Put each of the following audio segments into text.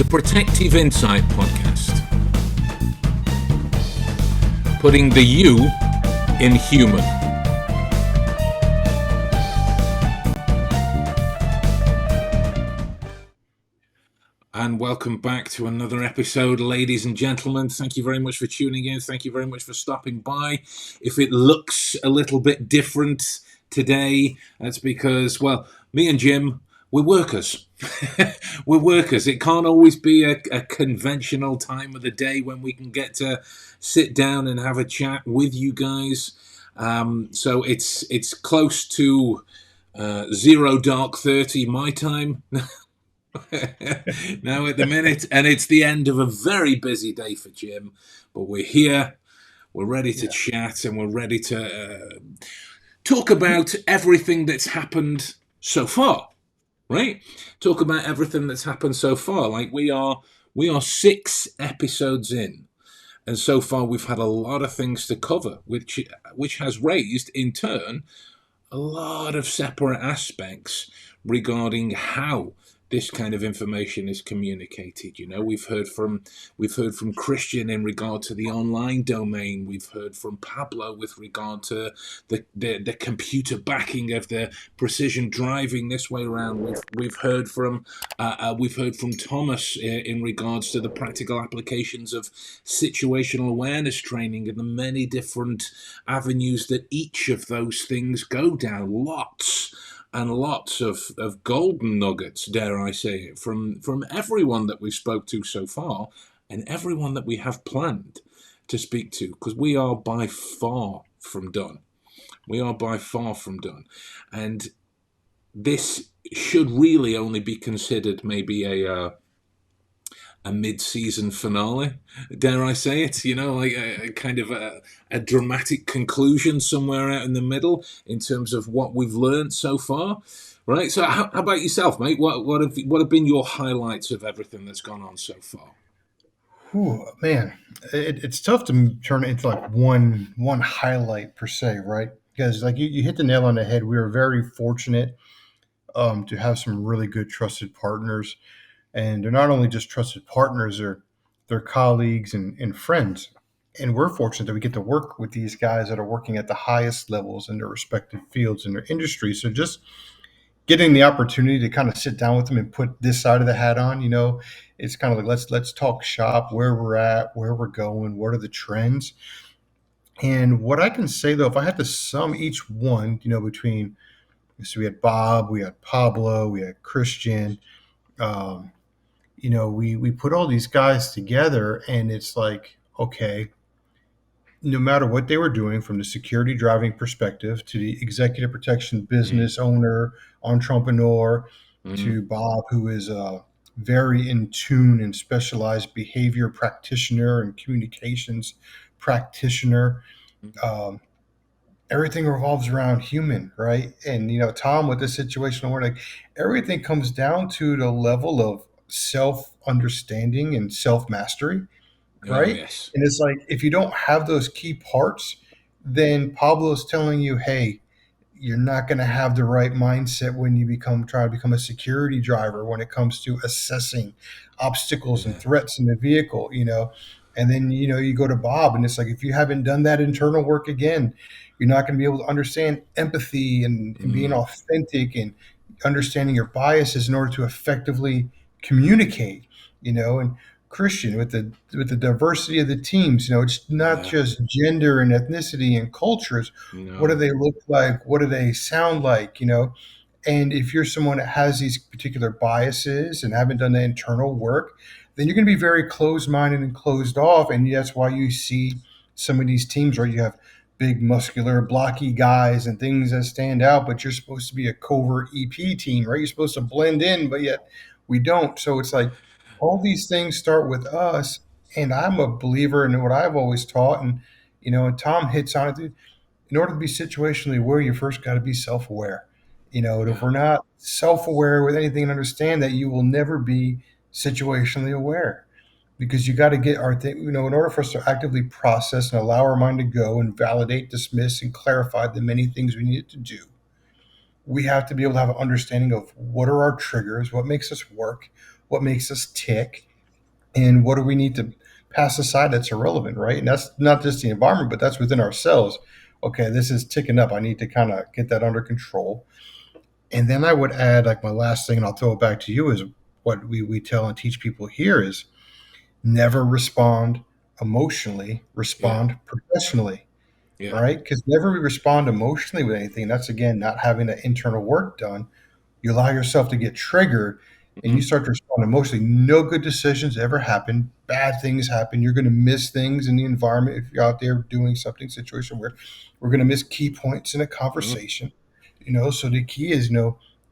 Protective Insight podcast, putting the you in human. And welcome back to another episode, ladies and gentlemen. Thank you very much for tuning in. Thank you very much for stopping by. If it looks a little bit different today, that's because, well, me and Jim, we're workers. We're workers. It can't always be a conventional time of the day when we can get to sit down and have a chat with you guys. So it's close to 0 dark 30 my time. Now at the minute, and it's the end of a very busy day for Jim, but we're here, we're ready to chat, and we're ready to talk about everything that's happened so far, right? Talk about everything that's happened so far. Like we are 6 episodes in, and so far we've had a lot of things to cover, which has raised in turn a lot of separate aspects regarding how this kind of information is communicated. You know, we've heard from Christian in regard to the online domain. We've heard from Pablo with regard to the computer backing of the precision driving this way around. We've heard from Thomas in regards to the practical applications of situational awareness training and the many different avenues that each of those things go down. Lots and lots of golden nuggets, dare I say it, from everyone that we spoke to so far and everyone that we have planned to speak to, because we are by far from done. We are by far from done. And this should really only be considered maybe a mid-season finale, dare I say it, you know, like a kind of a dramatic conclusion somewhere out in the middle in terms of what we've learned so far, right? So how about yourself, mate? What have been your highlights of everything that's gone on so far? Ooh, man, it's tough to turn it into like one highlight per se, right? Because like you hit the nail on the head. We were very fortunate to have some really good trusted partners, and they're not only just trusted partners, they're colleagues and friends. And we're fortunate that we get to work with these guys that are working at the highest levels in their respective fields in their industry. So just getting the opportunity to kind of sit down with them and put this side of the hat on, it's kind of like let's talk shop, where we're at, where we're going, what are the trends. And what I can say though, if I had to sum each one, between, so we had Bob, we had Pablo, we had Christian, um, we put all these guys together, and it's like, okay, no matter what they were doing, from the security driving perspective to the executive protection business owner, entrepreneur, to Bob, who is a very in tune and specialized behavior practitioner and communications practitioner. Um, Everything revolves around human, right? And Tom, with the situational where like everything comes down to the level of self understanding and self mastery, Oh, right? yes. And it's like if you don't have those key parts, then Pablo's telling you, hey, you're not going to have the right mindset when you try to become a security driver when it comes to assessing obstacles and Yeah. threats in the vehicle, And then you go to Bob, and it's like if you haven't done that internal work again, you're not going to be able to understand empathy and being authentic and understanding your biases in order to effectively communicate, and Christian, with the diversity of the teams, it's not Yeah. just gender and ethnicity and cultures. What do No. they look like? What do they sound like? And if you're someone that has these particular biases and haven't done the internal work, then you're going to be very closed-minded and closed off, and that's why you see some of these teams where you have big, muscular, blocky guys and things that stand out, but you're supposed to be a covert EP team, right? You're supposed to blend in, but yet we don't. So it's like all these things start with us, and I'm a believer in what I've always taught, and Tom hits on it. In order to be situationally aware, you first got to be self-aware. And if Yeah. we're not self-aware with anything, and understand that, you will never be situationally aware, because you got to get our thing. In order for us to actively process and allow our mind to go and validate, dismiss, and clarify the many things we need to do, we have to be able to have an understanding of what are our triggers, what makes us work, what makes us tick, and what do we need to pass aside that's irrelevant, right? And that's not just the environment, but that's within ourselves. Okay, this is ticking up. I need to kind of get that under control. And then I would add, like, my last thing, and I'll throw it back to you, is what we tell and teach people here is never respond emotionally, Yeah. respond professionally, Yeah. right? Because whenever we respond emotionally with anything, that's again not having that internal work done. You allow yourself to get triggered and you Hmm. start to respond emotionally. No good decisions ever happen. Bad things happen. You're going to miss things in the environment if you're out there doing something situation where we're going to miss key points in a Hmm. conversation. So the key is,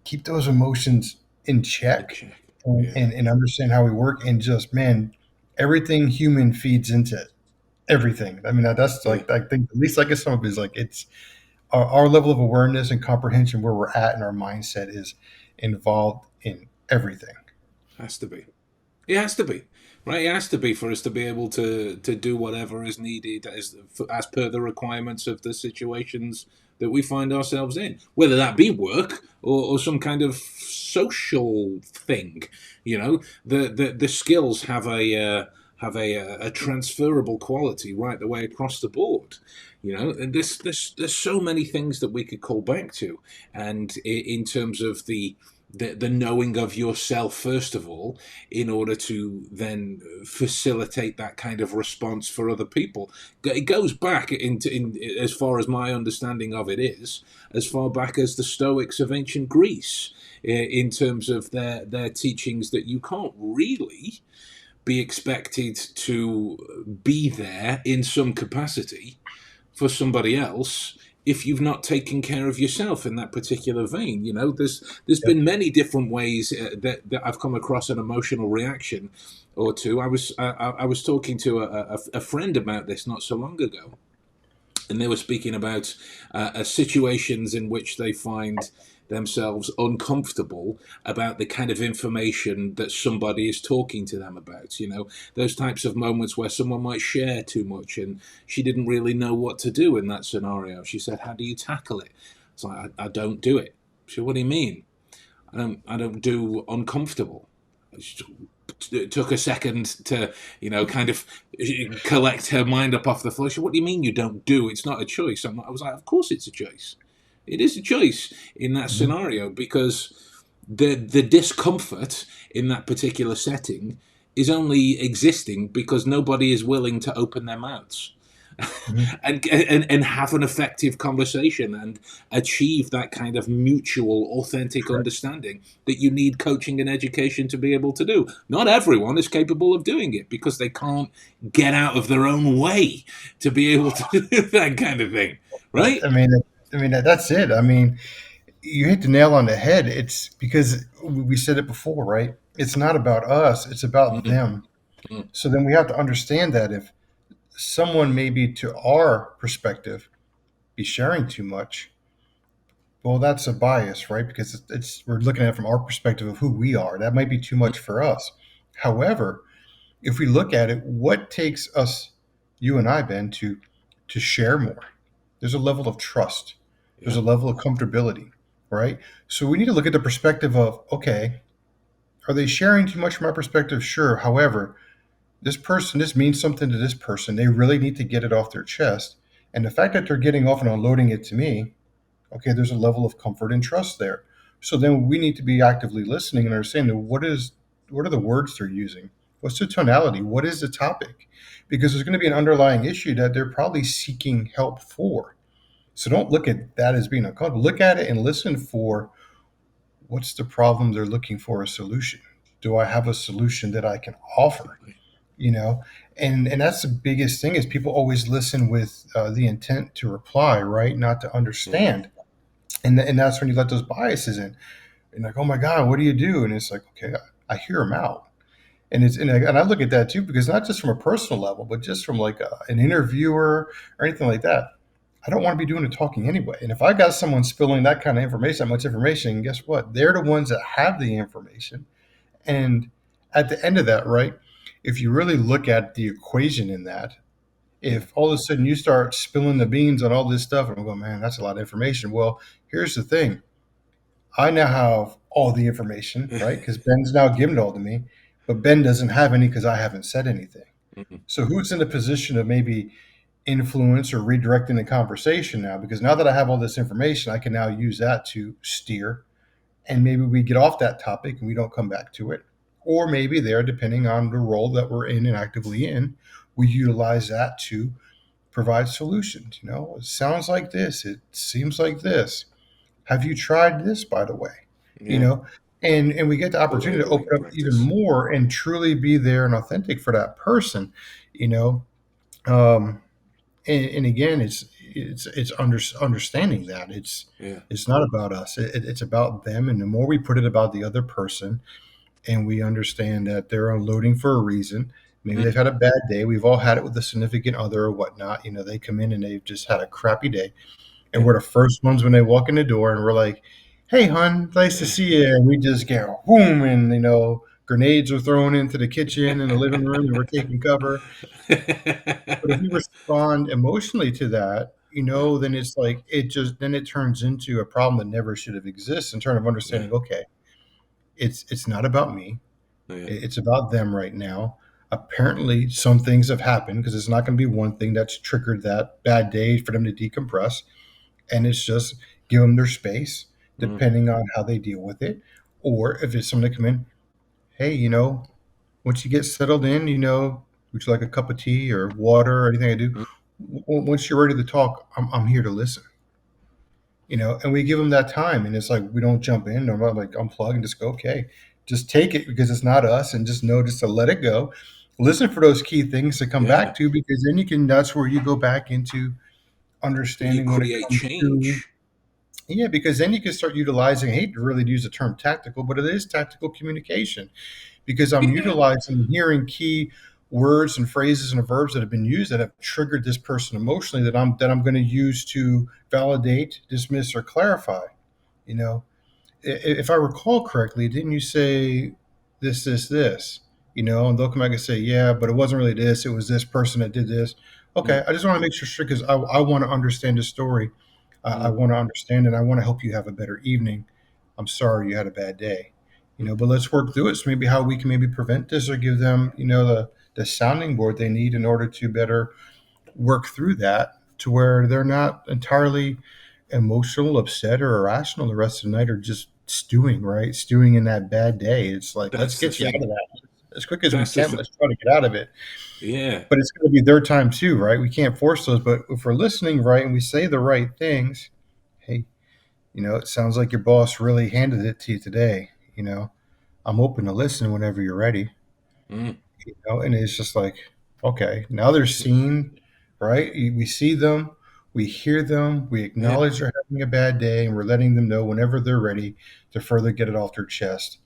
keep those emotions in In check check. and, Yeah. and, and understand how we work, and just, man, everything human feeds into everything. I mean, that's Yeah. like, I think at least, like, some of it is like, it's our level of awareness and comprehension where we're at, and our mindset is involved in everything. Has to be. It has to be, right? It has to be for us to be able to do whatever is needed as per the requirements of the situations that we find ourselves in, whether that be work or some kind of social thing. The skills have a transferable quality right the way across the board. And there's so many things that we could call back to, and in terms of the knowing of yourself first of all, in order to then facilitate that kind of response for other people. It goes back as far as my understanding of it is, as far back as the Stoics of ancient Greece, in terms of their teachings that you can't really be expected to be there in some capacity for somebody else if you've not taken care of yourself in that particular vein. There's Yep. been many different ways that I've come across an emotional reaction or two. I was talking to a friend about this not so long ago, and they were speaking about situations in which they find themselves uncomfortable about the kind of information that somebody is talking to them about. Those types of moments where someone might share too much and she didn't really know what to do in that scenario. She said, how do you tackle it? It's like, I don't do it. She said, what do you mean? I don't do uncomfortable. It took a second to, kind of collect her mind up off the floor. She said, what do you mean you don't do? It's not a choice. I was like, of course it's a choice. It is a choice in that Mhm. scenario, because the discomfort in that particular setting is only existing because nobody is willing to open their mouths Mhm. and have an effective conversation and achieve that kind of mutual authentic Correct. understanding that you need coaching and education to be able to do. Not everyone is capable of doing it because they can't get out of their own way to be able to do that kind of thing, right? I mean, that's it. I mean, you hit the nail on the head. It's because we said it before, right? It's not about us, it's about Mm, them. mm, So then we have to understand that if someone, maybe to our perspective, be sharing too much, well, that's a bias, right? Because we're looking at it from our perspective of who we are. That might be too mm, much for us. However, if we look at it, what takes us, you and I, Ben, to share more? There's a level of trust. There's yeah, a level of comfortability, right? So we need to look at the perspective of, okay, are they sharing too much from my perspective? Sure. However, this means something to this person. They really need to get it off their chest. And the fact that they're getting off and unloading it to me, okay, there's a level of comfort and trust there. So then we need to be actively listening and understanding what are the words they're using? What's the tonality? What is the topic? Because there's going to be an underlying issue that they're probably seeking help for. So don't look at that as being uncomfortable. Look at it and listen for what's the problem they're looking for a solution. Do I have a solution that I can offer? exactly. You know, and that's the biggest thing is people always listen with the intent to reply, right? Not to Yeah, understand. And that's when you let those biases in. And like, oh my God, what do you do? And it's like, okay, I hear them out. And I look at that too, because not just from a personal level, but just from like an interviewer or anything like that. I don't want to be doing the talking anyway. And if I got someone spilling that kind of information, that much information, guess what? They're the ones that have the information. And at the end of that, right? If you really look at the equation in that, yeah, if all of a sudden you start spilling the beans on all this stuff, and I'm going, man, that's a lot of information. Well, here's the thing. I now have all the information, right? Because Ben's now given it all to me. but Ben doesn't have any because I haven't said anything. Mm. So who's in a position of maybe influence or redirecting the conversation now? Because now that I have all this information, I can now use that to steer, and maybe we get off that topic and we don't come back to it. Or maybe there, depending on the role that we're in and actively in, we utilize that to provide solutions. It sounds like this. It seems like this. Have you tried this, by the way? You Yeah. know, and we get the Put opportunity to open labeling up even practice. more and truly be there and authentic for that person. You know, um, and again, it's understanding that Yeah. it's not about us. It's about them, and the more we put it about the other person, and we understand that they're unloading for a reason. Maybe they've Mm. had a bad day. We've all had it with a significant other or whatnot. They come in and they've just had a crappy day, and Yeah. we're the first ones when they walk in the door, and we're like, "Hey, hon, nice to Yeah. see you." And we just get boom, and grenades are thrown into the kitchen and the living room, and we're taking cover. But if we respond emotionally to that, Yeah. then it's like it turns into a problem that never should have existed in terms of Yeah. understanding. Okay, it's not about me. Yeah. It's about them right now. Apparently, some things have happened because it's not going to be one thing that's triggered that bad day for them to decompress. And it's just give them their space, Mm. depending on how they deal with it. Or if it's someone to come in, hey, once you get settled in, would you like a cup of tea or water or anything I do? Mm. Once you're ready to talk, I'm here to listen. And we give them that time, and it's like we don't jump in or like unplug and just go, okay, just take it because it's not us, and just know just to let it go. Listen for those key things to come back Yeah. to, because then that's where you go back into You understanding when it create comes to, change. yeah, because then you can start utilizing, I hate to really use the term tactical, but it is tactical communication, because I'm Yeah. utilizing hearing key words and phrases and verbs that have been used that have triggered this person emotionally, that I'm going to use to validate, dismiss, or clarify. You know, if I recall correctly, didn't you say this? And they'll come back and say, yeah, but it wasn't really this. It was this person that did this. Mm. Okay, I just want to make sure because I want to understand the story. I Mm. want to understand, and I want to help you have a better evening. I'm sorry you had a bad day, Mm. but let's work through it. So maybe how we can maybe prevent this, or give them, the sounding board they need in order to better work through that, to where they're not entirely emotional, upset, or irrational the rest of the night, or just stewing, right? Stewing in that bad day. It's like, let's That's the get you out of thing. that as quick as we That's the can. thing. Let's try to get out of it. Yeah. But it's going to be their time too, right? We can't force those. But if we're listening right and we say the right things, hey, it sounds like your boss really handed it to you today. I'm open to listen whenever you're ready. Mm. And it's just like, okay, now they're seen, right? We see them, we hear them, we Yeah. acknowledge they're having a bad day, and we're letting them know whenever they're ready to further get it off their chest.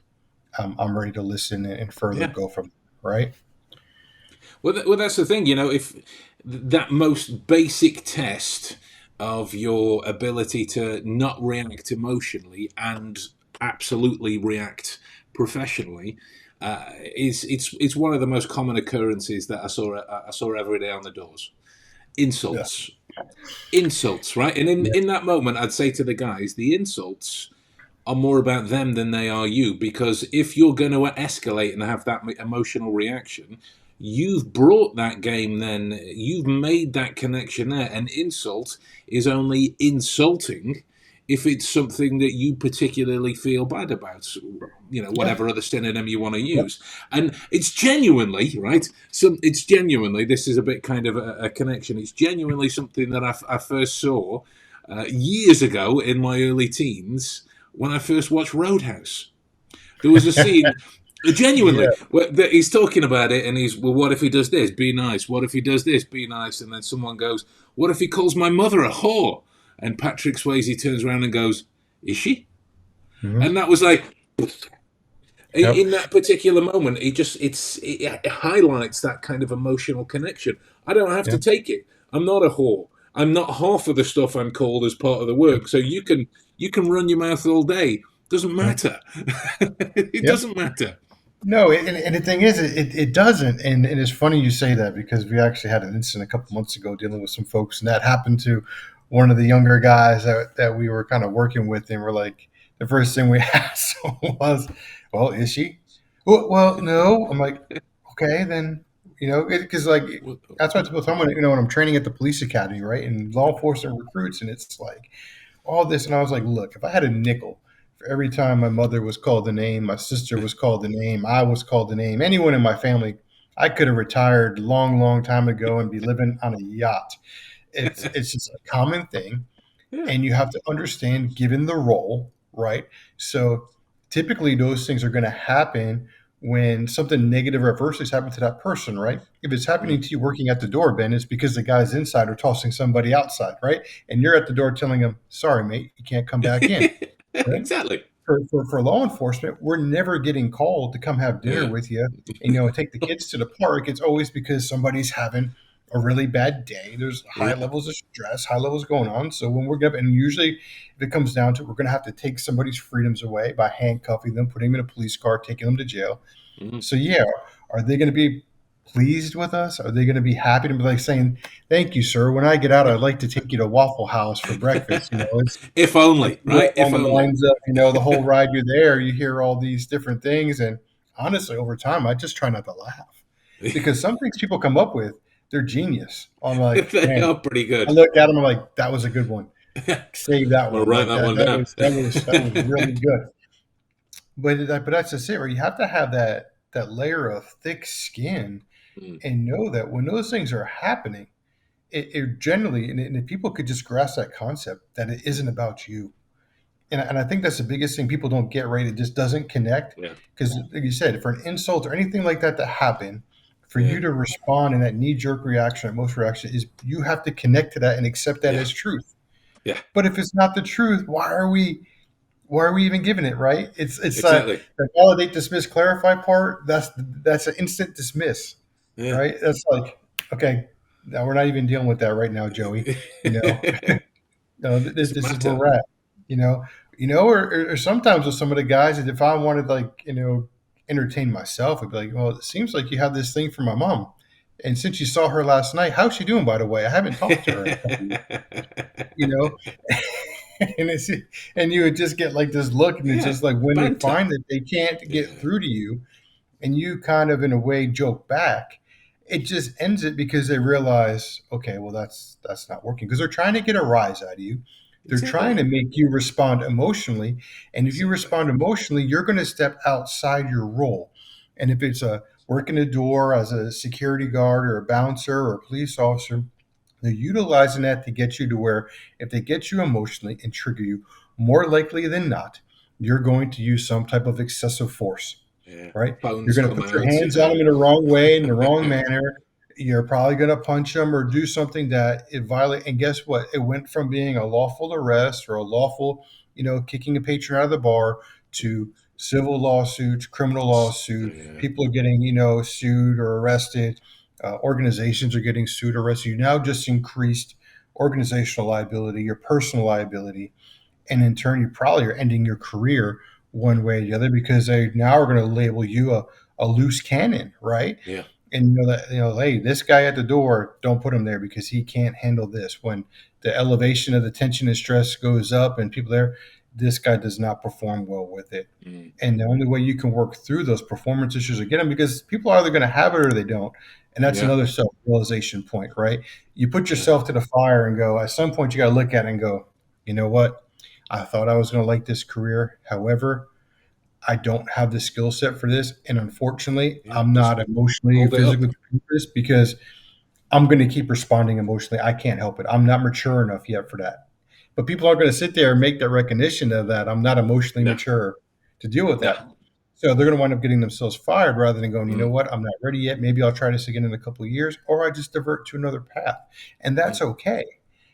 I'm ready to listen and further Yeah. go from there, right? Well, that's the thing. If that most basic test of your ability to not react emotionally and absolutely react professionally is it's one of the most common occurrences that I saw every day on the doors. Yeah. Insults, insults, right? And in Yeah. in that moment, I'd say to the guys, the insults are more about them than they are you. Because if you're going to escalate and have that emotional reaction, you've brought that game, then you've made that connection there. An insult is only insulting if it's something that you particularly feel bad about, Yeah. whatever other synonym you want to Yep. use. And it's genuinely, right? It's genuinely, this is a bit kind of a connection. It's genuinely something that I first saw years ago in my early teens when I first watched Roadhouse. There was a scene, Yeah. genuinely, where he's talking about it, and well, what if he does this? Be nice. What if he does this? Be nice. And then someone goes, what if he calls my mother a whore? And Patrick Swayze turns around and goes, is she? Hmm. And that was like, Yep. in that particular moment, it highlights that kind of emotional connection. I don't have to Yep. take it. I'm not a whore. I'm not half of the stuff I'm called as part of the Yep. work. So you can run your mouth all day. Doesn't Yep. matter. It Yep. doesn't matter. No, and the thing is, it doesn't, and it's funny you say that, because we actually had an incident a couple months ago dealing with some folks, and that happened to one of the younger guys that we were kind of working with, and we're like, the first thing we asked was, "Well, is she?" Well, no. I'm like, okay, then, because like What- that's what I tell someone, when I'm training at the police academy, right, and law enforcement recruits, and it's like all this, and I was like, look, if I had a nickel for every time my mother was called the name, my sister was called the name, I was called the name, anyone in my family, I could have retired long, long time ago and be living on a yacht. It's just a common thing, Yeah. and you have to understand given the role, right? So typically those things are going to happen when something negative or adverse has happened to that person, right? If it's happening Mm. to you working at the door, Ben, it's because the guys inside are tossing somebody outside, right? And you're at the door telling them, sorry, mate, you can't come back in, right? Exactly. For law enforcement, we're never getting called to come have dinner Yeah. with you and take the kids to the park. It's always because somebody's having a really bad day. There's high Yeah. levels of stress, high levels going on. So when we're going to, and usually if it comes down to it, we're going to have to take somebody's freedoms away by handcuffing them, putting them in a police car, taking them to jail. Mm. So yeah, are they going to be pleased with us? Are they going to be happy to be like saying, "Thank you, sir. When I get out, I'd like to take you to Waffle House for breakfast." If It's only, more right? If along the only. lines of, the whole ride you're there, you hear all these different things. And honestly, over time, I just try not to laugh because some things people come up with, they're genius. I'm like, They man, are pretty I good. look at them, I'm like, that was a good one. Save that We'll one. write Like that that, one down. that was really good. But that's just it, right? You have to have that layer of thick skin Mm. and know that when those things are happening, it generally, and if people could just grasp that concept that it isn't about you. And I think that's the biggest thing people don't get right. It just doesn't connect Yeah. because, like you said, for an insult or anything like that to happen, for Yeah. you to respond in that knee jerk reaction, or most reaction is you have to connect to that and accept that Yeah. as truth. Yeah. But if it's not the truth, why are we even giving it, right? It's Exactly. the validate, dismiss, clarify part. That's an instant dismiss, Yeah. right? That's like, okay, now we're not even dealing with that right now, Joey. You know, no, Doesn't this is where matter. we're at. You know, or sometimes with some of the guys, if I wanted like entertain myself, I'd be like, well, it seems like you have this thing for my mom, and since you saw her last night, how's she doing? By the way, I haven't talked to her in a couple years. You know, and it's and you would just get like this look, and it's Yeah. just like when they Banter. find that they can't get Yeah. through to you, and you kind of in a way joke back, it just ends it because they realize, okay, well that's not working because they're trying to get a rise out of you. They're trying Exactly. to make you respond emotionally, and if you Exactly. respond emotionally, you're going to step outside your role. And if it's a working the door as a security guard or a bouncer or a police officer, they're utilizing that to get you to where if they get you emotionally and trigger you, more likely than not, you're going to use some type of excessive force, Yeah. right? You're Bones going to come put your out. hands on them in the wrong way, in the wrong manner. You're probably going to punch them or do something that it violate. And guess what? It went from being a lawful arrest or a lawful, kicking a patron out of the bar to civil lawsuits, criminal lawsuit. Yeah. People are getting, sued or arrested. Organizations are getting sued or arrested. You now just increased organizational liability, your personal liability, and in turn, you probably are ending your career one way or the other because they now are going to label you a loose cannon, right? Yeah. And hey, this guy at the door, don't put him there because he can't handle this. When the elevation of the tension and stress goes up, and people there, this guy does not perform well with it. Mm. And the only way you can work through those performance issues or get them because people are either going to have it or they don't. And that's Yeah. another self realization point, right? You put Yeah. yourself to the fire and go, at some point, you got to look at it and go, you know what? I thought I was going to like this career. However, I don't have the skill set for this. And unfortunately, Yeah. I'm Just not emotionally, hold it up. physically prepared for this because I'm going to keep responding emotionally. I can't help it. I'm not mature enough yet for that. But people aren't going to sit there and make that recognition of that. I'm not emotionally No. mature to deal with No. that. So they're going to wind up getting themselves fired rather than going, you know Mm. what, I'm not ready yet. Maybe I'll try this again in a couple of years, or I just divert to another path. And Mm. that's okay.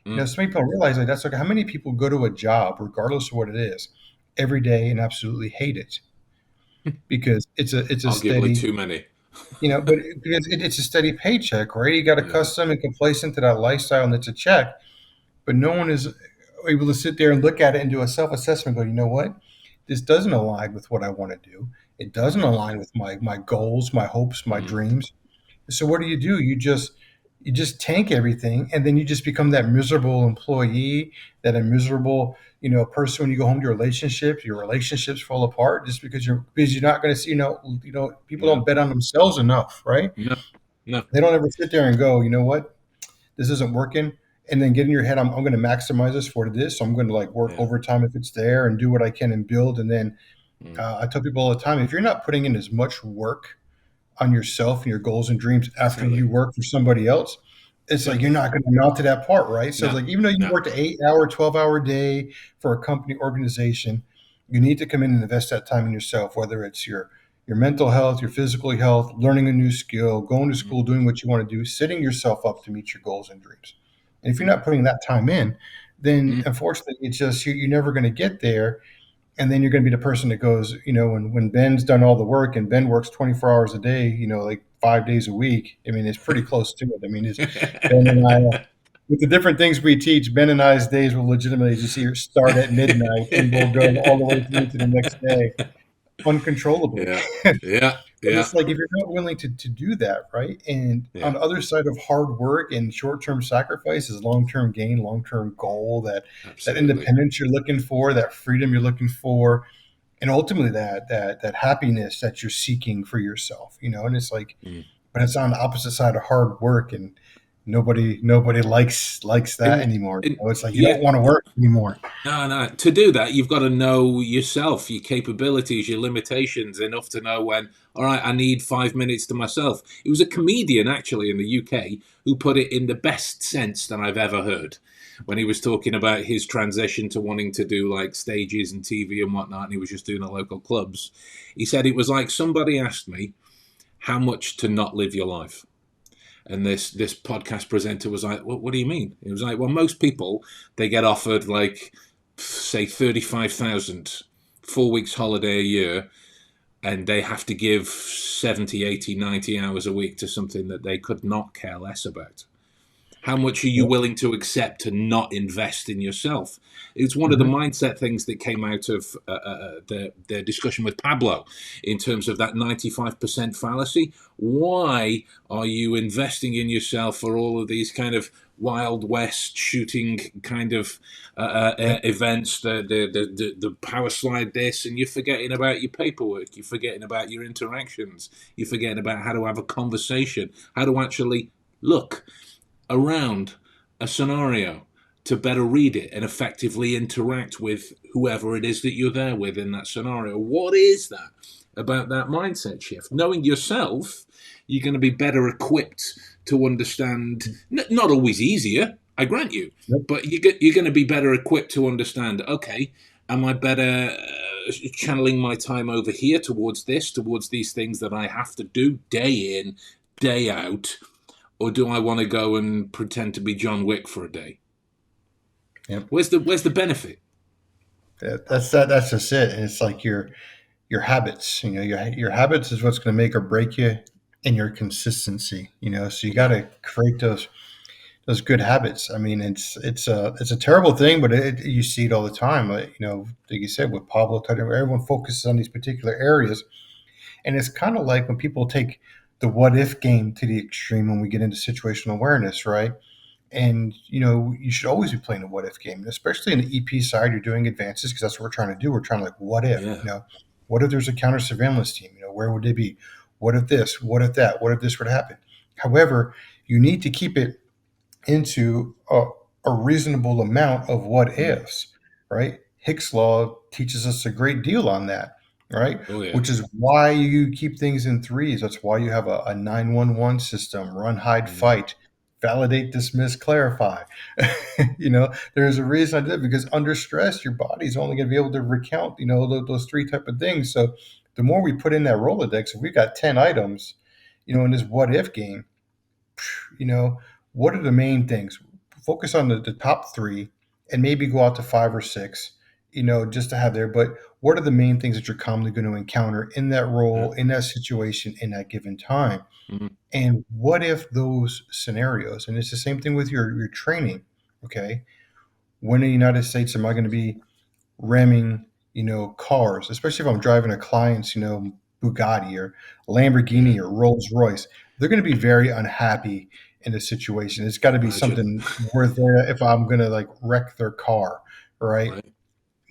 Mm. So many people don't realize like that's okay. How many people go to a job, regardless of what it is, every day and absolutely hate it because it's a Arguably steady, too many. but because it's a steady paycheck, right? You got Yeah. accustomed and complacent to that lifestyle, and it's a check. But no one is able to sit there and look at it and do a self assessment. Go, you know what? This doesn't align with what I want to do. It doesn't Mm. align with my goals, my hopes, my Mm. dreams. So what do? You just tank everything, and then you just become that miserable employee, that a miserable, a person when you go home to your relationships fall apart just because you're not going to see, people Yeah. don't bet on themselves enough, right? No. No. They don't ever sit there and go, you know what, this isn't working, and then get in your head, I'm going to maximize this for this, so I'm going to like work Yeah. overtime if it's there and do what I can and build. And then Mm. I tell people all the time, if you're not putting in as much work on yourself and your goals and dreams after Exactly. you work for somebody else, it's like Yeah. you're not going to amount to that part, right? So it's No. like even though you No. worked an 8 hour, 12-hour day for a company organization, you need to come in and invest that time in yourself, whether it's your mental health, your physical health, learning a new skill, going to Mm. school, doing what you want to do, setting yourself up to meet your goals and dreams. And if you're Mm. not putting that time in, then Mm. unfortunately, it's just you're never going to get there. And then you're going to be the person that goes, when Ben's done all the work and Ben works 24 hours a day, like 5 days a week. I mean, it's pretty close to it. I mean, it's Ben and I, with the different things we teach, Ben and I's days will legitimately just here start at midnight and we'll go all the way through to the next day uncontrollably. Yeah. Yeah. But Yeah. it's like if you're not willing to do that, right? And on Yeah. the other side of hard work and short-term sacrifice is long-term gain, long-term goal, that Absolutely. independence you're looking for, that freedom you're looking for, and ultimately that happiness that you're seeking for yourself. And it's like, Mm. but it's on the opposite side of hard work, and nobody likes that And, anymore. and It's like you yeah, don't want to work anymore. no, no. To do that, you've got to know yourself, your capabilities, your limitations enough to know when, all right, I need 5 minutes to myself. It was a comedian, actually, in the UK who put it in the best sense that I've ever heard when he was talking about his transition to wanting to do like stages and TV and whatnot, and he was just doing the local clubs. He said it was like somebody asked me how much to not live your life. And this podcast presenter was like, "What do you mean?" It was like, "Well, most people they get offered like, say, 35,000, 4 weeks holiday a year, and they have to give 70, 80, 90 hours a week to something that they could not care less about. How much are you Yep. willing to accept to not invest in yourself?" It's one of the Hmm. mindset things that came out of the discussion with Pablo in terms of that 95% fallacy. Why are you investing in yourself for all of these kind of Wild West shooting kind of Yep. events, the power slide this, and you're forgetting about your paperwork, you're forgetting about your interactions, you're forgetting about how to have a conversation, how to actually look around a scenario to better read it and effectively interact with whoever it is that you're there with in that scenario. What is that about that mindset shift? Knowing yourself, you're going to be better equipped to understand, not always easier, I grant you, Yep. but you're going to be better equipped to understand, okay, am I better channeling my time over here towards this, towards these things that I have to do day in, day out, or do I want to go and pretend to be John Wick for a day? Yep. Where's the benefit? That's just it. And it's like your habits. Your habits is what's going to make or break you, and your consistency. So you got Yeah, to create those good habits. I mean, it's a terrible thing, but you see it all the time. Like you said with Pablo, everyone focuses on these particular areas, and it's kind of like when people take the what if game to the extreme when we get into situational awareness, right? And you should always be playing a what if game, especially in the EP side. You're doing advances because that's what we're trying to do. We're trying to like what if, yeah, what if there's a counter surveillance team? Where would they be? What if this? What if that? What if this would happen? However, you need to keep it into a reasonable amount of what mm, ifs, right? Hicks law teaches us a great deal on that, right? oh yeah, Which is why you keep things in threes. That's why you have a 911 system: run, hide, mm, fight, validate, dismiss, clarify. There's a reason I did it, because under stress, your body's only going to be able to recount, those three type of things. So the more we put in that Rolodex, if we got 10 items, in this what if game, you know, what are the main things? Focus on the top three and maybe go out to five or six, just to have there. But what are the main things that you're commonly going to encounter in that yeah, role, in that situation, in that given time? mm, And what if those scenarios, and it's the same thing with your training, okay? When in the United States am I going to be ramming, cars, especially if I'm driving a client's, Bugatti or yeah. Lamborghini or Rolls Royce? They're going to be very unhappy in the situation. It's got to be Imagine, something worth there if I'm going to like wreck their car, right? right?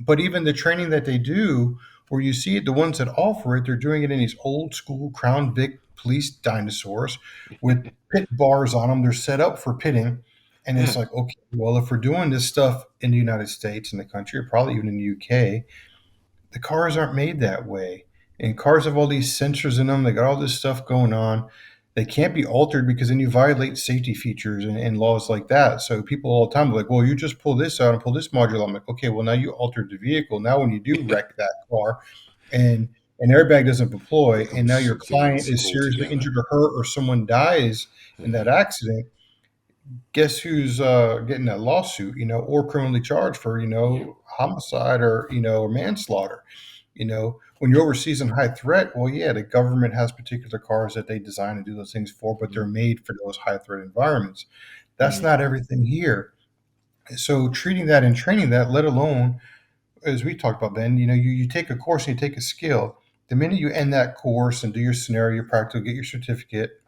But even the training that they do, where you see it, the ones that offer it, they're doing it in these old school Crown Vic police dinosaurs with pit bars on them. They're set up for pitting. And it's Yeah. like, okay, well, if we're doing this stuff in the United States, in the country, or probably even in the UK, the cars aren't made that way. And cars have all these sensors in them. They got all this stuff going on. They can't be altered because then you violate safety features and laws like that. So people all the time are like, well, you just pull this out and pull this module. I'm like, okay, well, now you altered the vehicle. Now when you do wreck that car and an airbag doesn't deploy and now Becomes your something client else is seriously altogether. injured or hurt or someone dies in that Yeah. accident, guess who's getting that lawsuit, or criminally charged for, Yeah. homicide or, or manslaughter. When you're overseas in high threat, well, yeah, the government has particular cars that they design and do those things for, but they're Mm. made for those high threat environments. That's Mm. not everything here. So treating that and training that, let alone, as we talked about, Ben, you take a course and you take a skill. The minute you end that course and do your scenario practical, get your certificate,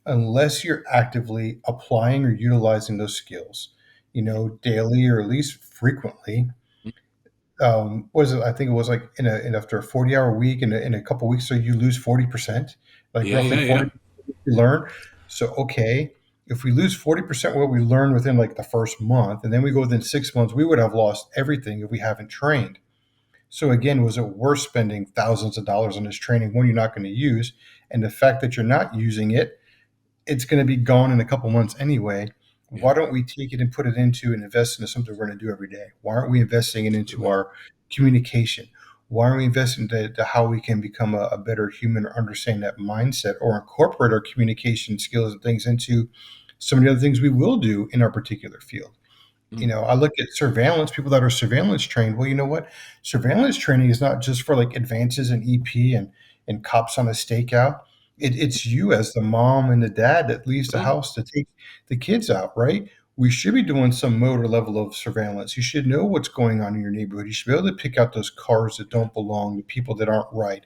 unless you're actively applying or utilizing those skills, daily or at least frequently. What is it? I think it was like after a 40-hour week in a couple weeks, so you lose 40%, like Yeah. roughly Yeah. Yeah. 40% you learn. So okay, if we lose 40% what we learn within like the first month, and then we go within 6 months, we would have lost everything if we haven't trained. So again, was it worth spending thousands of dollars on this training when you're not going to use, and the fact that you're not using it, it's going to be gone in a couple months anyway. Yeah. Why don't we take it and put it into and invest into something we're going to do every day? Why aren't we investing it into Absolutely. our communication? Why aren't we investing into how we can become a better human or understand that mindset or incorporate our communication skills and things into some of the other things we will do in our particular field? Mm. I look at surveillance, people that are surveillance trained. Well, you know what? Surveillance training is not just for like advances in EP and cops on a stakeout. It's you as the mom and the dad that leaves the Mm. house to take the kids out, right? We should be doing some mode or level of surveillance. You should know what's going on in your neighborhood. You should be able to pick out those cars that Yeah. don't belong, the people that aren't right.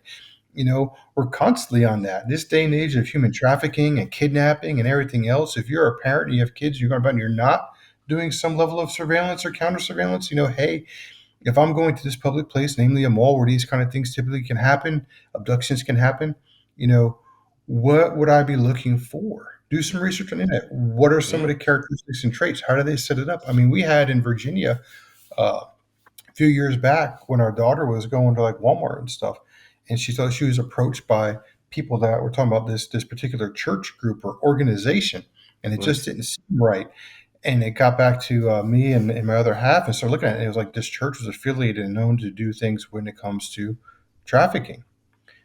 We're constantly on that. This day and age of human trafficking and kidnapping and everything else, if you're a parent and you have kids, you're going about and you're not doing some level of surveillance or counter surveillance, hey, if I'm going to this public place, namely a mall where these kind of things typically can happen, abductions can happen, you know, what would I be looking for? Do some research on the internet. What are some of Yeah. the characteristics and traits? How do they set it up? I mean, we had in Virginia uh, a few years back when our daughter was going to like Walmart and stuff, and she thought she was approached by people that were talking about this particular church group or organization, and it just Right. didn't seem right. And it got back to me and my other half, and started looking at it. And it was like this church was affiliated and known to do things when it comes to trafficking.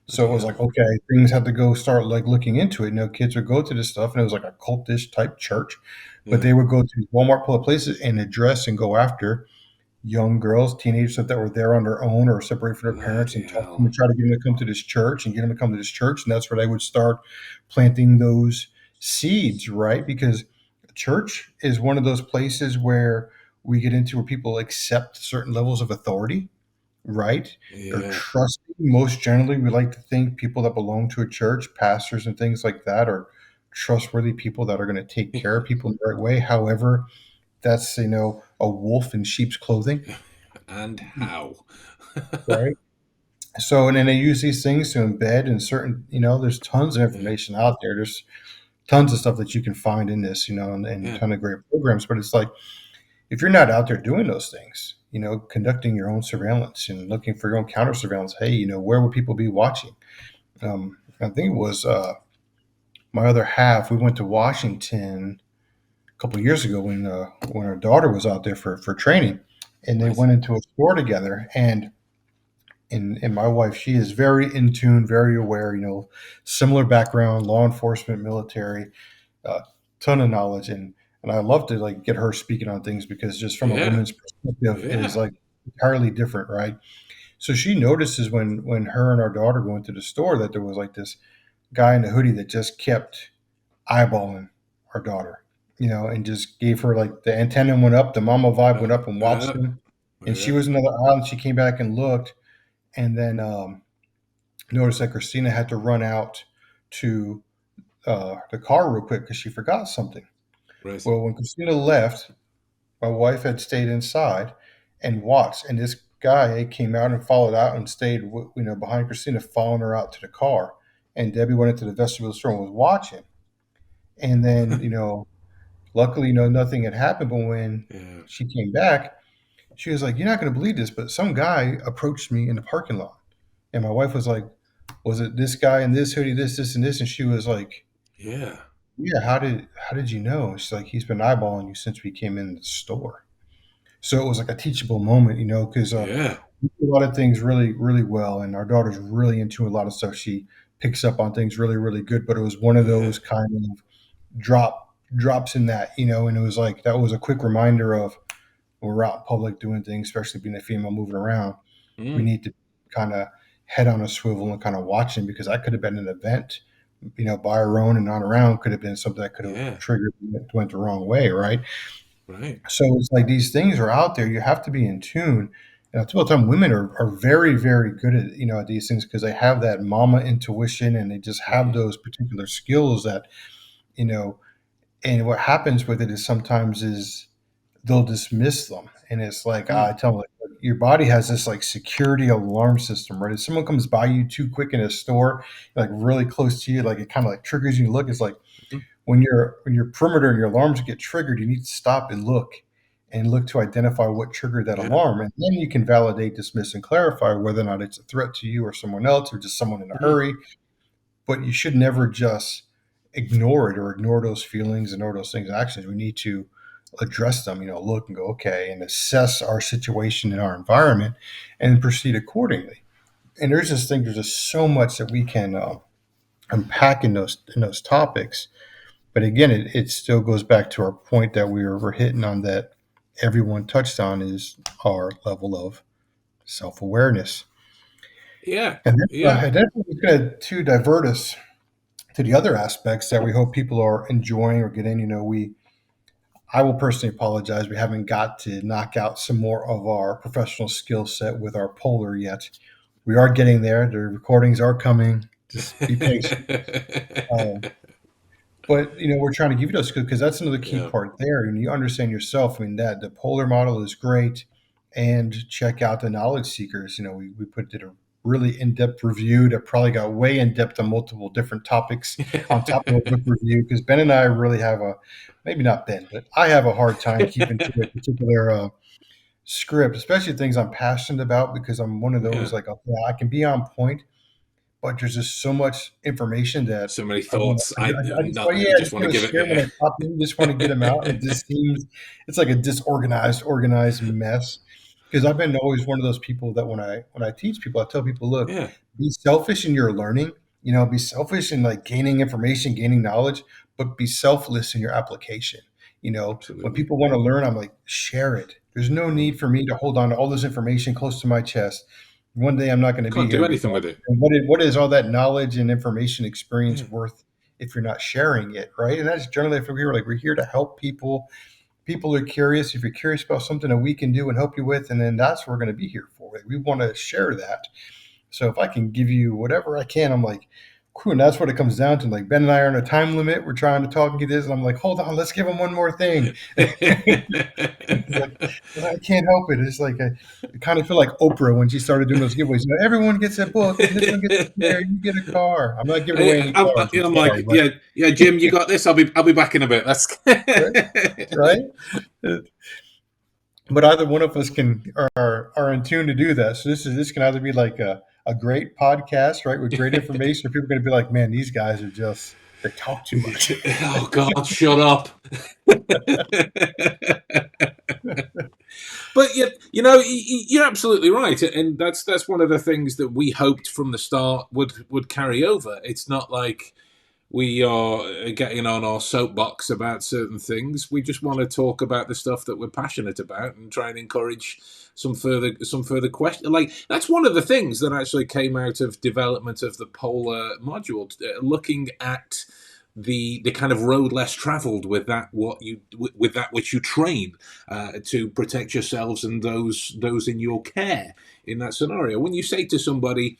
So Bloody it was hell. like, okay, things had to go start like looking into it. Kids would go to this stuff, and it was like a cultish type church, but Yeah. they would go to Walmart, public places, and address and go after young girls, teenagers that were there on their own or separated from their parents, Bloody and talk to them hell. and try to get them to come to this church and get them to come to this church. And that's where they would start planting those seeds, right? Because church is one of those places where we get into where people accept certain levels of authority, right? Or Yeah. trusting. Most generally, we like to think people that belong to a church, pastors and things like that, are trustworthy people that are going to take care of people in the right way. However, that's a wolf in sheep's clothing, And how? right? So, and then they use these things to embed in certain, there's tons of Yeah. information out there. There's tons of stuff that you can find in this, and Yeah. ton of great programs. But it's like, if you're not out there doing those things, conducting your own surveillance and looking for your own counter surveillance, hey, where would people be watching? I think it was my other half. We went to Washington a couple of years ago when our daughter was out there for training, and they Right. went into a store together. And my wife, she is very in tune, very aware, similar background, law enforcement, military, uh, ton of knowledge. And I love to like get her speaking on things because just from a Yeah. woman's perspective is Yeah. like entirely different, right? So she notices when her and our daughter go into the store that there was like this guy in a hoodie that just kept eyeballing our daughter, and just gave her like the antenna went up, the mama vibe went Uh, up and watched uh, him. And she yeah. was in another aisle and she came back and looked, and then noticed that Christina had to run out to the car real quick because she forgot something. Right. Well, when Christina left, my wife had stayed inside and watched, and this guy came out and followed out and stayed, behind Christina, following her out to the car. And Debbie went into the vestibule of the store and was watching. And then, luckily, nothing had happened. But when Yeah. she came back, she was like, "You're not going to believe this, but some guy approached me in the parking lot." And my wife was like, "Was it this guy in this hoodie, this, and this?" And she was like, Yeah. "Yeah, how did you know?" She's like, "He's been eyeballing you since we came in the store." So it was like a teachable moment, because Yeah. we do a lot of things really, really well, and our daughter's really into a lot of stuff. She picks up on things really, really good. But it was one of Yeah. those kind of drops in that, and it was like that was a quick reminder of when we're out in public doing things, especially being a female moving around, we Mm. need to kind of head on a swivel and kind of watching, because that could have been an event, by our own and on around, could have been something that could have Yeah. triggered, went the wrong way, right? Right. So it's like these things are out there. You have to be in tune. And I tell the time women are very, very good at, at these things, because they have that mama intuition, and they just have Mm. those particular skills that, you know, and what happens with it is sometimes is they'll dismiss them. And it's like, I Mm. tell them, like, your body has this like security alarm system, right? If someone comes by you too quick in a store, like really close to you, like it kind of like triggers you to look. It's like Mm. when your perimeter and your alarms get triggered, you need to stop and look to identify what triggered that Yeah. alarm. And then you can validate, dismiss, and clarify whether or not it's a threat to you or someone else, or just someone in a Mm. hurry. But you should never just ignore it, or ignore those feelings and ignore those things actions. We need to address them, look and go, okay, and assess our situation in our environment and proceed accordingly. And there's just so much that we can unpack in those topics. But again, it still goes back to our point that we're hitting on, that everyone touched on, is our level of self-awareness. Yeah. And Yeah. that's going to divert us to the other aspects that we hope people are enjoying or getting. I will personally apologize. We haven't got to knock out some more of our professional skill set with our polar yet. We are getting there. The recordings are coming. Just be patient. Um, but we're trying to give you those skills, because that's another key Yeah. part there. And you understand yourself. I mean, that the polar model is great, and check out the knowledge seekers. We did a really in-depth review that probably got way in depth on multiple different topics on top of a book review, because Ben and I really have a, maybe not Ben, but I have a hard time keeping to a particular script, especially things I'm passionate about, because I'm one of those Yeah. like, okay, I can be on point, but there's just so much information that So many I want. thoughts. I just Not. want, yeah, I I just just want to want to give share when it. I pop in. Just want to get them out, and it just seems it's like a disorganized, organized mess. Because I've been always one of those people that when I teach people, I tell people, look, Yeah. be selfish in your learning. Be selfish in like gaining information, gaining knowledge, but be selfless in your application. When Absolutely. people want to learn, I'm like, share it. There's no Mm. need for me to hold on to all this information close to my chest. One day I'm not going to be Can't here do to be anything gone. with it. And what is all that knowledge and information Yeah. experience worth if you're not sharing it, right? And that's generally, if we're here to help people. People are curious. If you're curious about something that we can do and help you with, and then that's what we're going to be here for. We want to share that. So if I can give you whatever I can, I'm like, cool. And that's what it comes down to. Like, Ben and I are on a time limit. We're trying to talk and get this, and I'm like, hold on, let's give him one more thing. It's like, I can't help it. It's like I kind of feel like Oprah when she started doing those giveaways. Everyone gets a book, and this one gets a chair. You get a car. I'm not giving away any cars. I'm I'm sorry, like, but yeah, yeah, Jim, you got this. I'll be back in a bit. That's right, right. But either one of us can are in tune to do that. So this can either be like a great podcast, right, with great information, or people are going to be like, man, these guys are just they talk too much. oh God, shut up. But you're absolutely right, and that's one of the things that we hoped from the start would carry over. It's not like we are getting on our soapbox about certain things. We just want to talk about the stuff that we're passionate about and try and encourage some further question. Like that's one of the things that actually came out of development of the polar module, looking at the kind of road less traveled with that which you train to protect yourselves and those in your care in that scenario. When you say to somebody,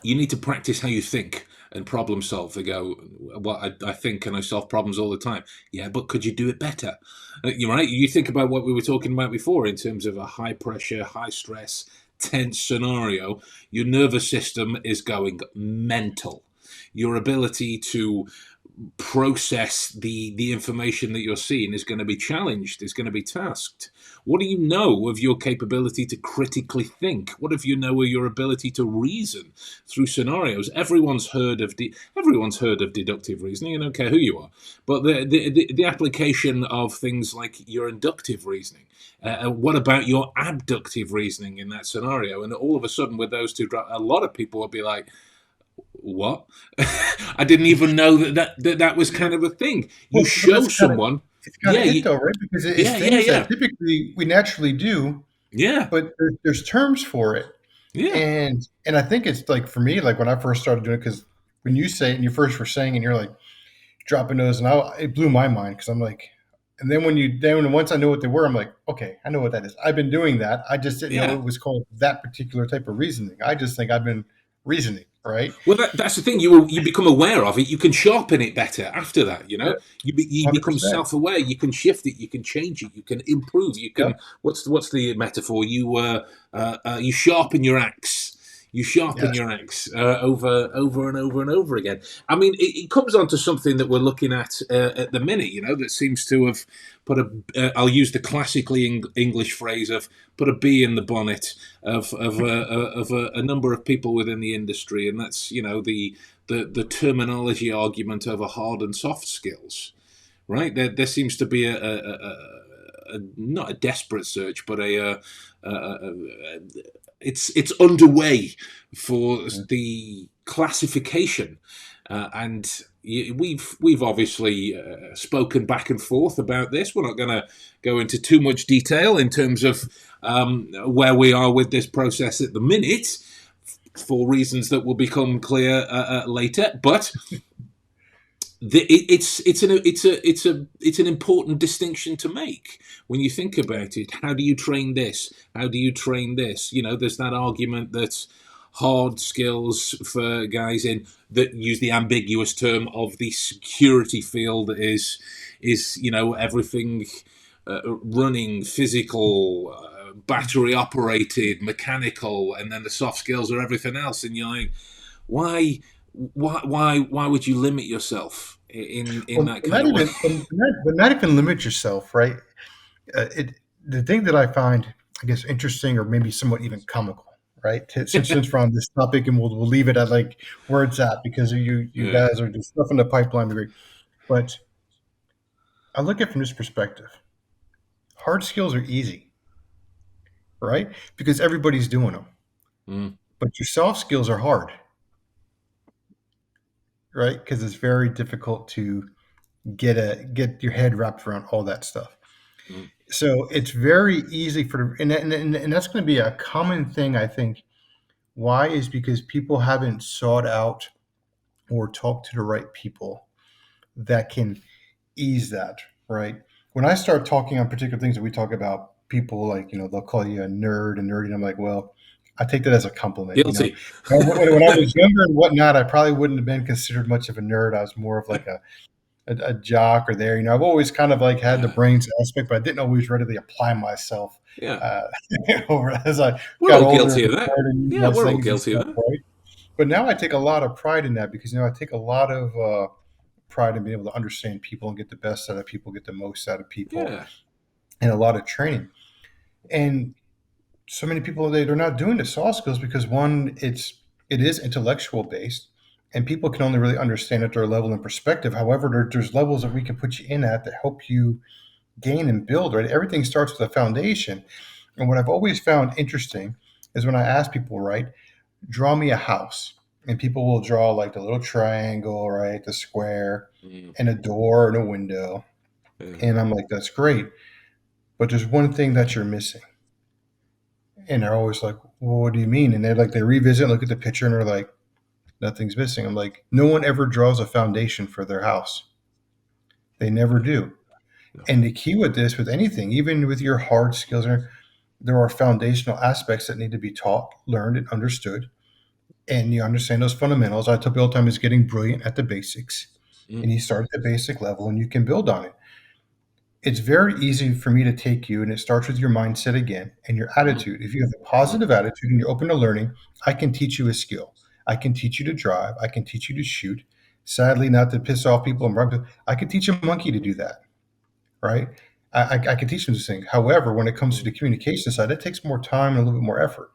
you need to practice how you think. and problem solve. They go, "Well, I think, and I solve problems all the time." Yeah, but could you do it better? You're right. You think about what we were talking about before in terms of a high pressure, high stress, tense scenario. Your nervous system is going mental. Your ability to process the information that you're seeing is going to be challenged, is going to be tasked. What do you know of your capability to critically think? What do you know of your ability to reason through scenarios? Everyone's heard of deductive reasoning. I don't care who you are, but the application of things like your inductive reasoning. What about your abductive reasoning in that scenario? And all of a sudden, with those two, a lot of people will be like, what? I didn't even know that was kind of a thing. You But show that's kind of someone, it's kind yeah, of it though, right? Because it's yeah, yeah, things that yeah, typically we naturally do, yeah, but there's terms for it. yeah, And I think it's like for me, like when I first started doing it, because when you say it and you first were saying, and you're like dropping those, and it blew my mind because I'm like, and then once I know what they were, I'm like, okay, I know what that is. I've been doing that. I just didn't know yeah. it was called that particular type of reasoning. I just think I've been reasoning, right? Well, that's the thing. You become aware of it. You can sharpen it better after that. Yeah, You hundred become percent. self aware. You can shift it. You can change it. You can improve. You Yep. can what's the metaphor? You sharpen your axe. You sharpen Yes. your axe over and over and over again. I mean, it comes on to something that we're looking at the minute. That seems to have put a. I'll use the classically English phrase of put a bee in the bonnet of a number of people within the industry, and that's the terminology argument over hard and soft skills. Right there seems to be a not a desperate search, but it's underway for the classification, and we've obviously spoken back and forth about this. We're not going to go into too much detail in terms of where we are with this process at the minute, for reasons that will become clear later. But it's an important distinction to make when you think about it. How do you train this? How do you train this? There's that argument that hard skills for guys in that use the ambiguous term of the security field is everything running, physical, battery operated, mechanical, and then the soft skills are everything else. And you're like, why why would you limit yourself in Well, that kind of way? not even limit yourself, right? It the thing that I find, I guess, interesting or maybe somewhat even comical, right? Since we're on this topic, and we'll leave it at like where it's at because you Yeah. guys are just stuff in the pipeline. Agree, but I look at it from this perspective. Hard skills are easy, right? Because everybody's doing them. Mm, But your soft skills are hard, right? Because it's very difficult to get your head wrapped around all that stuff. mm. So it's very easy and that's going to be a common thing, I think. Why is because people haven't sought out or talked to the right people that can ease that, right? When I start talking on particular things that we talk about, people like, they'll call you a nerd and nerdy. And I'm like, well, I take that as a compliment. Guilty. When I was younger and whatnot, I probably wouldn't have been considered much of a nerd. I was more of like a jock or there. I've always kind of like had the Yeah. brains aspect, but I didn't always readily apply myself Yeah. uh, as I We're got all older guilty and of that. started to use Yeah, those we're all things and guilty of stuff, that. right? But now I take a lot of pride in that because I take a lot of pride in being able to understand people and get the best out of people, get the most out of people, Yeah. and a lot of training. And so many people they're not doing the soft skills because one, it is intellectual based, and people can only really understand at their level and perspective. However, there's levels that we can put you in at that help you gain and build. Right, everything starts with a foundation. And what I've always found interesting is when I ask people, right, draw me a house, and people will draw like the little triangle, right, the square, Mm, and a door and a window, yeah. and I'm like, that's great, but there's one thing that you're missing. And they're always like, well, what do you mean? And they revisit, look at the picture, and they're like, nothing's missing. I'm like, no one ever draws a foundation for their house. They never do. No. And the key with this, with anything, even with your hard skills, there are foundational aspects that need to be taught, learned, and understood. and you understand those fundamentals. I tell people all the time is getting brilliant at the basics, and Mm, you start at the basic level and you can build on it. It's very easy for me to take you, and it starts with your mindset again and your mm, attitude. If you have a mm, positive attitude and you're open to learning, I can teach you a skill. I can teach you to drive. I can teach you to shoot. Sadly, not to piss off people, I can teach a monkey to do that, right? I can teach them this thing. However, when it comes to mm, the communication side, it takes more time and a little bit more effort.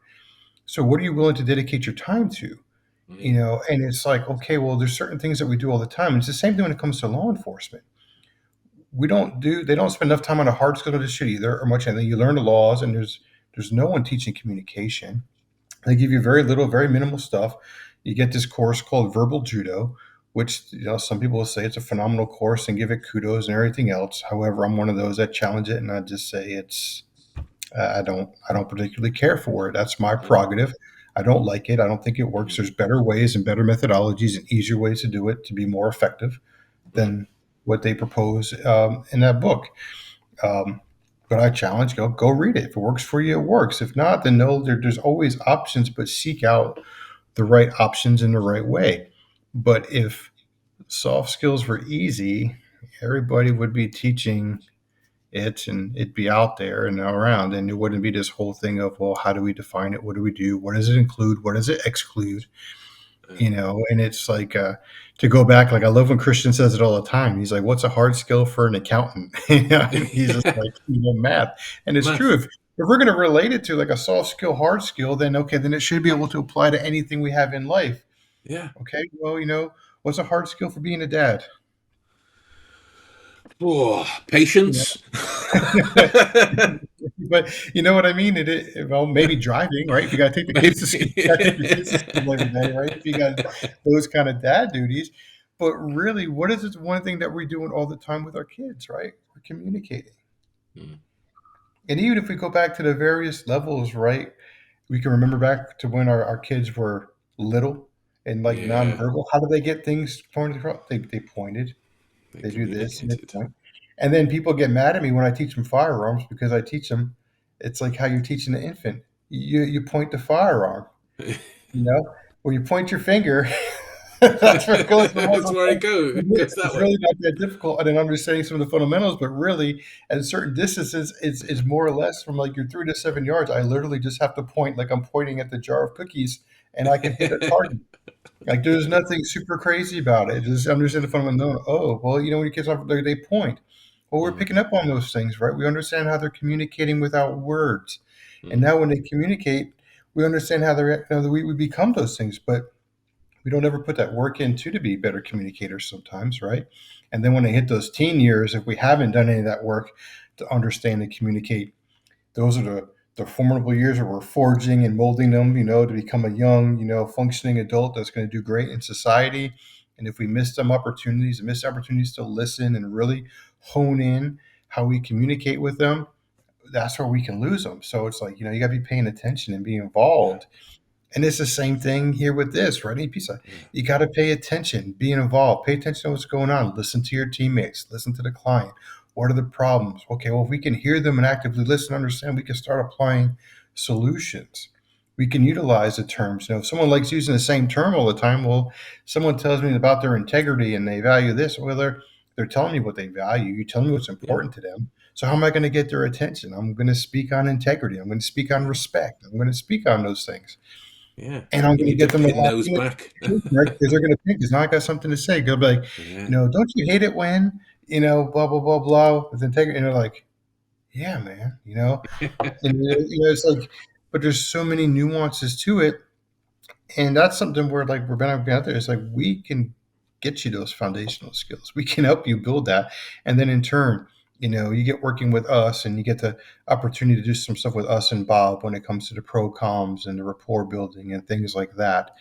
So, what are you willing to dedicate your time to? mm, And it's like, okay, well, there's certain things that we do all the time. And it's the same thing when it comes to law enforcement. They don't spend enough time on a hard skill to shit either, or much anything. You learn the laws, and there's no one teaching communication. They give you very little, very minimal stuff. You get this course called verbal judo, which some people will say it's a phenomenal course and give it kudos and everything else. However, I'm one of those that challenge it, and I just say I don't particularly care for it. That's my mm, prerogative. I don't like it. I don't think it works. mm, There's better ways and better methodologies and easier ways to do it to be more effective mm, than what they propose in that book. Um, but I challenge, go read it. If it works for you, it works. If not, then no. There's always options, but seek out the right options in the right way. But if soft skills were easy, everybody would be teaching it and it'd be out there and around, and it wouldn't be this whole thing of, well, how do we define it? What do we do? What does it include? What does it exclude? And it's like, to go back, like I love when Christian says it all the time. He's like, what's a hard skill for an accountant? He's just yeah. like, math. And it's true. Math. If we're going to relate it to like a soft skill, hard skill, then okay, then it should be able to apply to anything we have in life. Yeah. Okay, well, what's a hard skill for being a dad? Oh, You patience. know? But you know what I mean? Well, maybe driving, right? If you got to take the kids to school, Maybe. you got to take your kids to school every day, right? If you got those kind of dad duties. But really, what is this one thing that we're doing all the time with our kids, right? We're communicating. Mm, And even if we go back to the various levels, right? We can remember back to when our kids were little and like yeah. nonverbal. How do they get things pointed across? They pointed. They They do this and they communicated. point. And then people get mad at me when I teach them firearms because I teach them. It's like how you're teaching an infant. You point the firearm. You know, when you point your finger, that's where it goes the That's muzzle. where it goes that It's way. really not that difficult. And then understanding some of the fundamentals, but really at certain distances, it's more or less from like your 3 to 7 yards. I literally just have to point like I'm pointing at the jar of cookies, and I can hit a target. Like there's nothing super crazy about it. Just understand the fundamental. Oh, well, when your kids are they point. Well, we're Mm, picking up on those things, right? We understand how they're communicating without words, and mm, now when they communicate, we understand how we become those things. But we don't ever put that work into to be better communicators sometimes, right? And then when they hit those teen years, if we haven't done any of that work to understand and communicate, those are the formidable years where we're forging and molding them, to become a young, functioning adult that's going to do great in society. And if we miss opportunities to listen and really hone in how we communicate with them, that's where we can lose them. So it's like, you got to be paying attention and be yeah. involved. And it's the same thing here with this, right? Any piece of, Yeah. you got to pay attention, be involved, pay attention to what's going on, listen to your teammates, listen to the client. What are the problems? Okay, well, if we can hear them and actively listen, understand, we can start applying solutions. We can utilize the terms. If someone likes using the same term all the time, well, someone tells me about their integrity and they value this. Well, they're telling me what they value. You tell me what's Yeah. important to them. So how am I going to get their attention? I'm going to speak on integrity. I'm going to speak on Yeah. respect. I'm going to speak on those things. Yeah. And I'm You gonna need to get them to pin lock those in, back. right? Because they're gonna think, 'cause now I got something to say. Go be like, Yeah. "Don't you hate it when, blah, blah, blah, blah, with integrity?" And they're like, "Yeah, man," And, it's like, but there's so many nuances to it, and that's something where, like, we're gonna be out there. It's like, we can get you those foundational skills. We can help you build that, and then in turn, you get working with us, and you get the opportunity to do some stuff with us and Bob when it comes to the pro comms and the rapport building and things like that.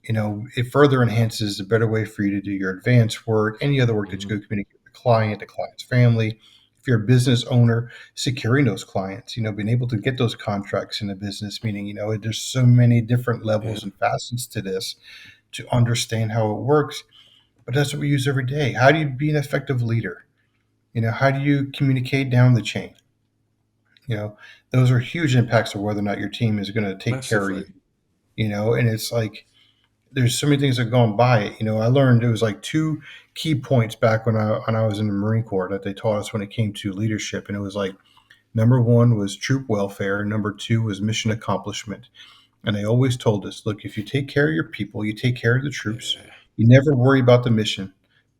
It further enhances a better way for you to do your advanced work, any other work that you Mhm. go communicate with the client's family. If you're a business owner, securing those clients, being able to get those contracts in a business, meaning, there's so many different Yeah. levels and facets to this to understand how it works. But that's what we use every day. How do you be an effective leader? How do you communicate down the chain? Those are huge impacts of whether or not your team is going to take care of you. Massively. And it's like, there's so many things that have gone by it. I learned it was like two key points back when I was in the Marine Corps that they taught us when it came to leadership, and it was like number one was troop welfare, and number two was mission accomplishment. And they always told us, look, if you take care of your people, you take care of the troops, Yeah, you never worry about the mission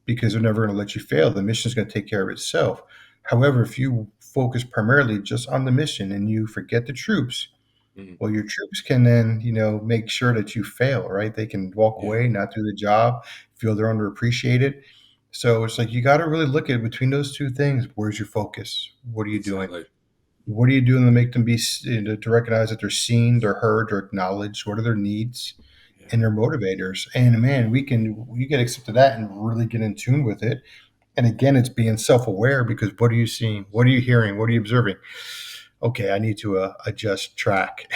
because they're never going to let you fail. The mission is going to take care of itself. However, if you focus primarily just on the mission and you forget the troops, mm, well, your troops can then, make sure that you fail, right? They can walk yeah, away, not do the job, feel they're underappreciated. So it's like you got to really look at between those two things. Where's your focus? What are you doing? exactly. What are you doing to make them be to recognize that they're seen, they're heard, they're acknowledged? What are their needs Yeah, and their motivators? And man, we get accept to that and really get in tune with it. And again, it's being self-aware because what are you seeing? What are you hearing? What are you observing? Okay, I need to adjust track.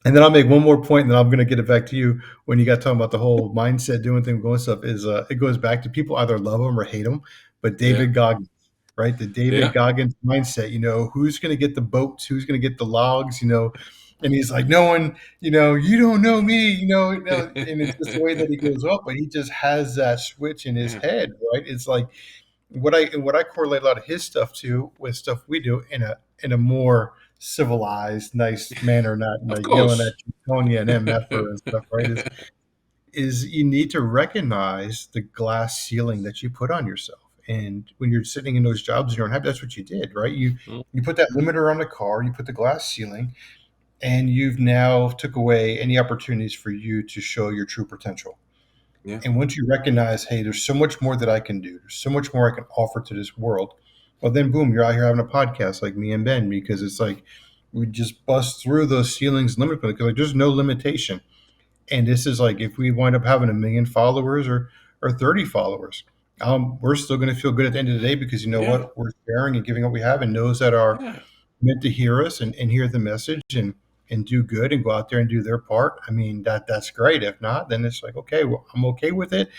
And then I'll make one more point, and then I'm going to get it back to you when you got talking about the whole mindset, doing things, going stuff. Is it goes back to people either love them or hate them, but yeah, David Goggins, right? The David yeah, Goggins mindset. Who's going to get the boats? Who's going to get the logs? And he's like, no one. You don't know me. And it's just the way that he goes up, but he just has that switch in his yeah. head, right? It's like what I correlate a lot of his stuff to with stuff we do in a more civilized, nice manner, not Of like yelling at course. you, calling you an MFer and stuff, right? Is you need to recognize the glass ceiling that you put on yourself. And when you're sitting in those jobs and you're unhappy, that's what you did, right? You put that limiter on the car, you put the glass ceiling, and you've now took away any opportunities for you to show your true potential. Yeah, And once you recognize, hey, there's so much more that I can do, there's so much more I can offer to this world, well, then boom, you're out here having a podcast like me and Ben because it's like we just bust through those ceilings limit because like there's no limitation. And this is like if we wind up having 1 million followers or 30 followers, we're still going to feel good at the end of the day because you know yeah, what? We're sharing and giving what we have and those that are yeah, meant to hear us and hear the message and do good and go out there and do their part. I mean, that's great. If not, then it's like, okay, well, I'm okay with it.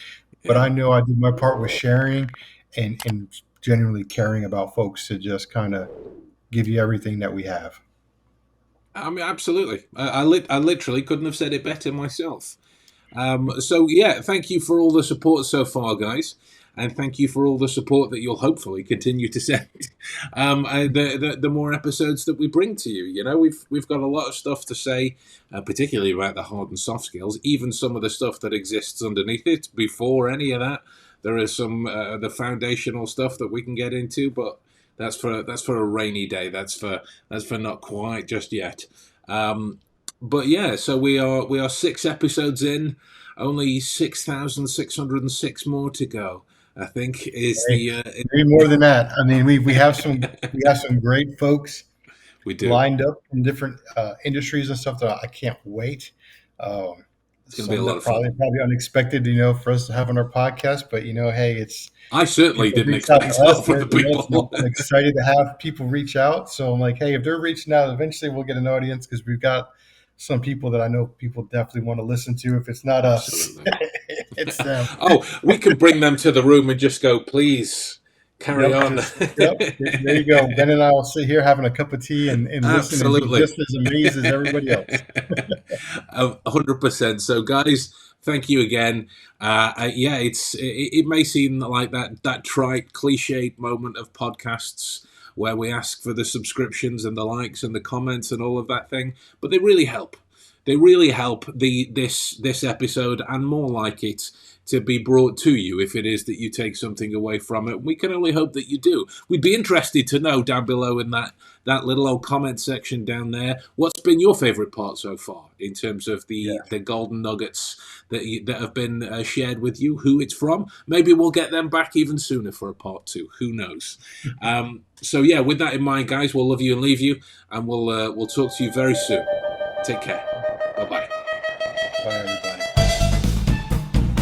But yeah. I know I did my part with sharing and genuinely caring about folks to just kind of give you everything that we have. I mean, absolutely. I literally couldn't have said it better myself. So yeah, thank you for all the support so far, guys, and thank you for all the support that you'll hopefully continue to send. The more episodes that we bring to you, we've got a lot of stuff to say, particularly about the hard and soft skills. Even some of the stuff that exists underneath it before any of that, there is some the foundational stuff that we can get into, but that's for a rainy day. That's for not quite just yet. Um, but yeah, so we are 6 episodes in, only 6,606 more to go. I think is Hey, the maybe more than that. I mean, we have some great folks we do. lined up in different industries and stuff that I can't wait. Um, It's going to be a some lot that of fun. probably unexpected, for us to have on our podcast. But hey, it's I certainly people didn't reach out expect to a us. lot from the people. I'm excited to have people reach out. So I'm like, hey, if they're reaching out, eventually we'll get an audience because we've got some people that I know people definitely want to listen to. If it's not us, Absolutely. it's them. Oh, we can bring them to the room and just go, please carry Yep, on. there you go. Ben and I will sit here having a cup of tea and listen and be Absolutely. just as amazed as everybody else. 100%. So, guys, thank you again. Yeah, it may seem like that trite, cliched moment of podcasts where we ask for the subscriptions and the likes and the comments and all of that thing, but they really help. They really help this episode and more like it to be brought to you if it is that you take something away from it. We can only hope that you do. We'd be interested to know down below in that little old comment section down there. What's been your favourite part so far in terms of the Yeah. the golden nuggets that have been shared with you? Who it's from? Maybe we'll get them back even sooner for a part two. Who knows? So yeah, with that in mind, guys, we'll love you and leave you, and we'll talk to you very soon. Take care.